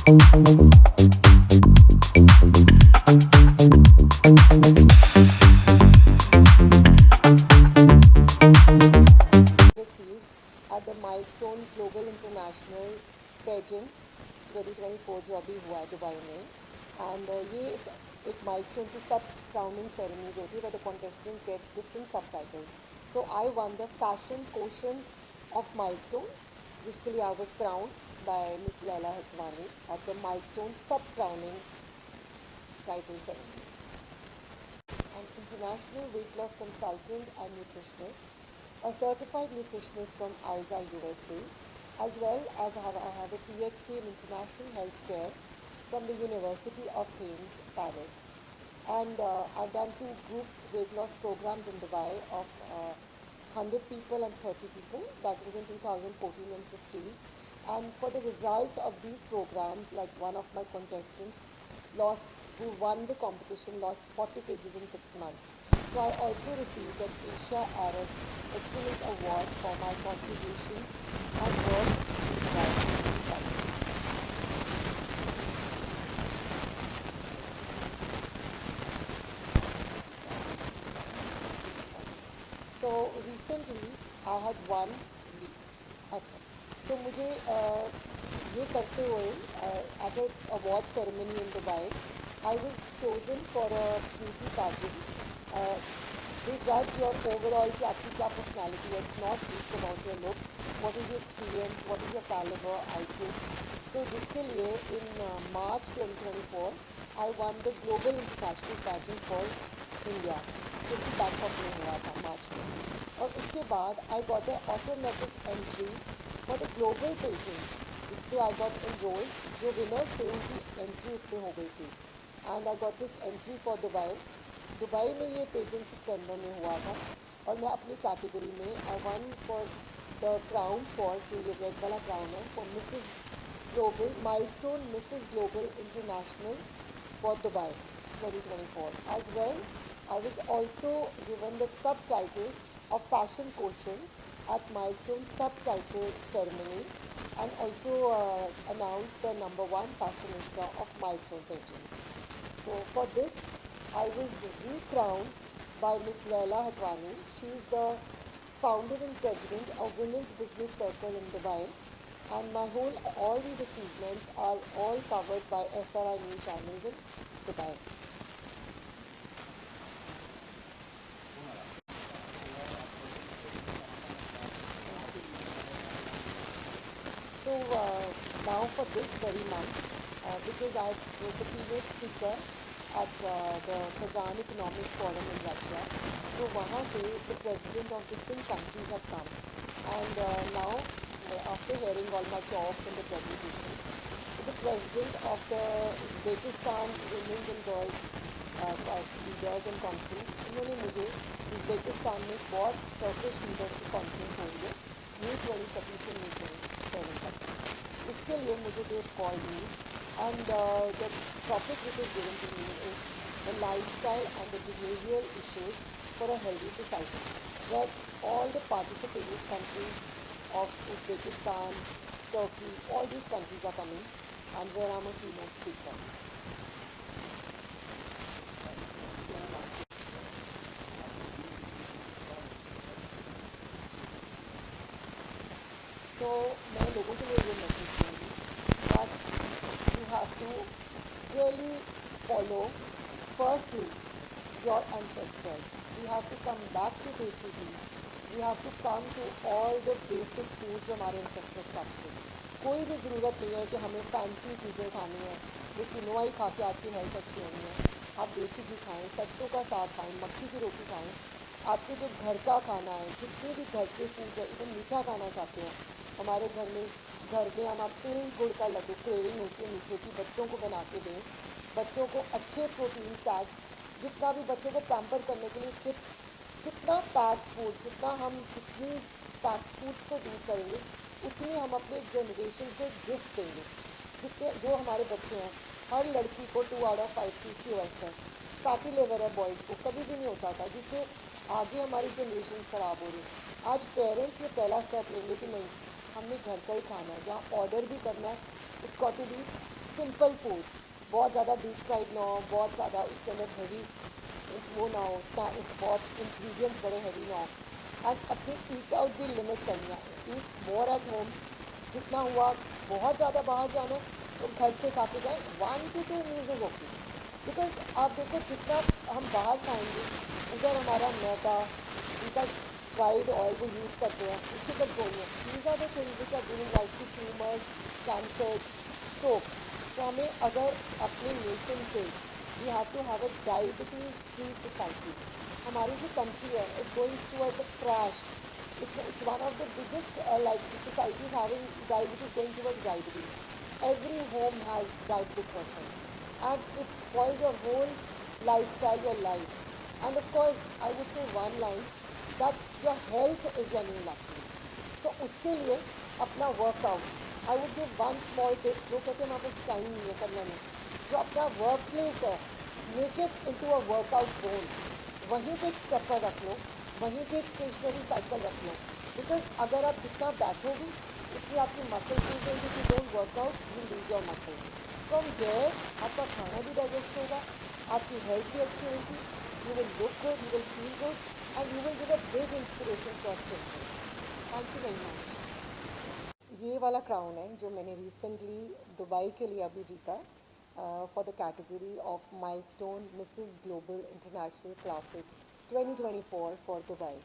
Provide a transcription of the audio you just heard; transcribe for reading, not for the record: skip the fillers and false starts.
received at the Milestone Global International Pageant 2024 जो अभी हुआ है दुबई में एंड ये एक माइलस्टोन की सब क्राउनिंग सेरेमनीज होती है where the contestants get different subtitles. So I won the fashion quotient of Milestone जिसके लिए I was crowned by Miss Laila Hatwani at the Milestone sub crowning title ceremony. An international weight loss consultant and nutritionist, a certified nutritionist from ISA USA, as well as I have a PhD in international healthcare from the University of Thames, Paris. And I've done 2 group weight loss programs in Dubai of 100 people and 30 people. That was in 2014 and 15. And for the results of these programs, like one of my contestants who won the competition, lost 40 kgs in 6 months. So I also received an Asia Arab Excellence Award for my contribution and work in diabetes. So recently I had won. अच्छा, so मुझे ये करते हुए at an award ceremony in Dubai, I was chosen for a beauty pageant. They judge your overall कि आपकी क्या personality है. It's not just about your look. What is your experience? What is your caliber, IQ? So जिसके लिए in March 2024, I won the Global International Pageant for India, जो कि Bangkok में हुआ था मार्च में. और उसके बाद I got a automatic entry for the global pageant जिस पर आई गॉट एनरोल. जो विनर्स थे उनकी एंट्री उस पर हो गई थी and I got this entry for Dubai. Dubai में ये पेजेंट सितंबर में हुआ था और मैं अपनी कैटेगरी में I one for the crown for जो ये रेड वाला क्राउन है for Mrs global milestone Mrs global international for Dubai 2024 as well. I was also given the subtitle of Fashion Quotient at Milestone subtitle ceremony and also announced the #1 fashionista of Milestone pageants. So for this, I was re-crowned by Miss Laila Hatwani. She is the founder and president of Women's Business Circle in Dubai. And all these achievements are all covered by SRI News channels in Dubai. So now for this very month, because I was the keynote speaker at the Kazan Economic Forum in Russia, so वहाँ से the president of different countries have come, and now after hearing all my talks and the presentation, so the president of the Uzbekistan Women's and Girls Leaders and Conference, उन्होंने मुझे Uzbekistan में बहुत Turkish leaders की conference होंगे May 22nd से May 27th तक. उसके लिए मुझे they called me and the topic which is given to me is the lifestyle and the behavioral issues for a healthy society, where all the participating countries of Uzbekistan, Turkey, all these countries are coming and where I'm a keynote speaker. So मैं लोगों के लिए ये message दूँगी that you have to really follow firstly your ancestors. We have to come back to basic needs. We have to come to all the basic foods जो हमारे ancestors खाते थे. कोई भी ज़रूरत नहीं है कि हमें फैंसी चीज़ें खानी है. वो किनोआ ही खा के आपकी हेल्थ अच्छी होनी है. आप देसी घी खाएँ, सरसों का साग खाएँ, मक्की की रोटी खाएँ. आपके जो घर का खाना है, जितने भी घर के फूड है, इवन मीठा खाना चाहते हैं, हमारे घर में हम तिल गुड़ का लड्डू क्रेविंग होती है मीठे की, बच्चों को बना के दें. बच्चों को अच्छे प्रोटीन टैग्स, जितना भी बच्चों को पैम्पर करने के लिए चिप्स, जितना पैक्ड फूड, जितनी पैक्ड फूड को दूर करेंगे उतनी हम अपने जनरेशन को गिफ्ट देंगे. जितने जो हमारे बच्चे हैं, हर लड़की को 2 out of 5 PCOS है, फैटी लिवर है बॉयज़ को, कभी भी नहीं होता था, जिससे आगे हमारी जनरेशन ख़राब हो रही. आज पेरेंट्स ये पहला स्टेप लेंगे कि नहीं, हमने घर का ही खाना है, जहाँ ऑर्डर भी करना है, it's got to be simple food, बहुत ज़्यादा डीप फ्राइड ना हो, बहुत ज़्यादा उसके अंदर हैवी वो ना हो, बहुत इंग्रेडिएंट्स बड़े हैवी ना हो। एंड अपनी ईट आउट भी लिमिट करनी है, ईट मोर एट होम। जितना हुआ, बहुत ज़्यादा बाहर जाना है तो घर से खा के जाए, 1 to 2 meals is okay. Because आप देखो जितना हम बाहर खाएंगे उधर हमारा मैदा, उनका फ्राइड ऑयल वो यूज़ करते हैं, उसके ऊपर गोलियाँ, these are the things which are giving rise to tumours, cancer, stroke. तो हमें अगर अपने नेशन से we have to have a diabetes free society. हमारी जो कंट्री है it going towards a crash. It's one of the biggest like societies having diabetes, going towards diabetes. Every home has diabetic person, and it spoils your whole lifestyle, your life. And of course, I would say one line that your health is your new luxury. So उसके लिए अपना workout, I would give one small tip. लोग कहते हैं हमारे पास time नहीं है, करना नहीं। जो अपना वर्क प्लेस है, make it into a workout zone. वहीं पे एक स्टेपर रख लो, वहीं पे एक स्टेशनरी साइकिल रख लो। बिकॉज अगर आप जितना बैठोगे उतनी आपकी मसल लूज होगी। If you don't work out you lose your muscle. From there आपका खाना भी डाइजेस्ट होगा, आपकी हेल्थ भी अच्छी होगी, you will look good, you will feel good, and you will give a big inspiration to your children. Thank you very much. ये वाला क्राउन है जो मैंने रिसेंटली दुबई के लिए अभी जीता है, for the category of milestone Mrs global international classic 2024 for Dubai.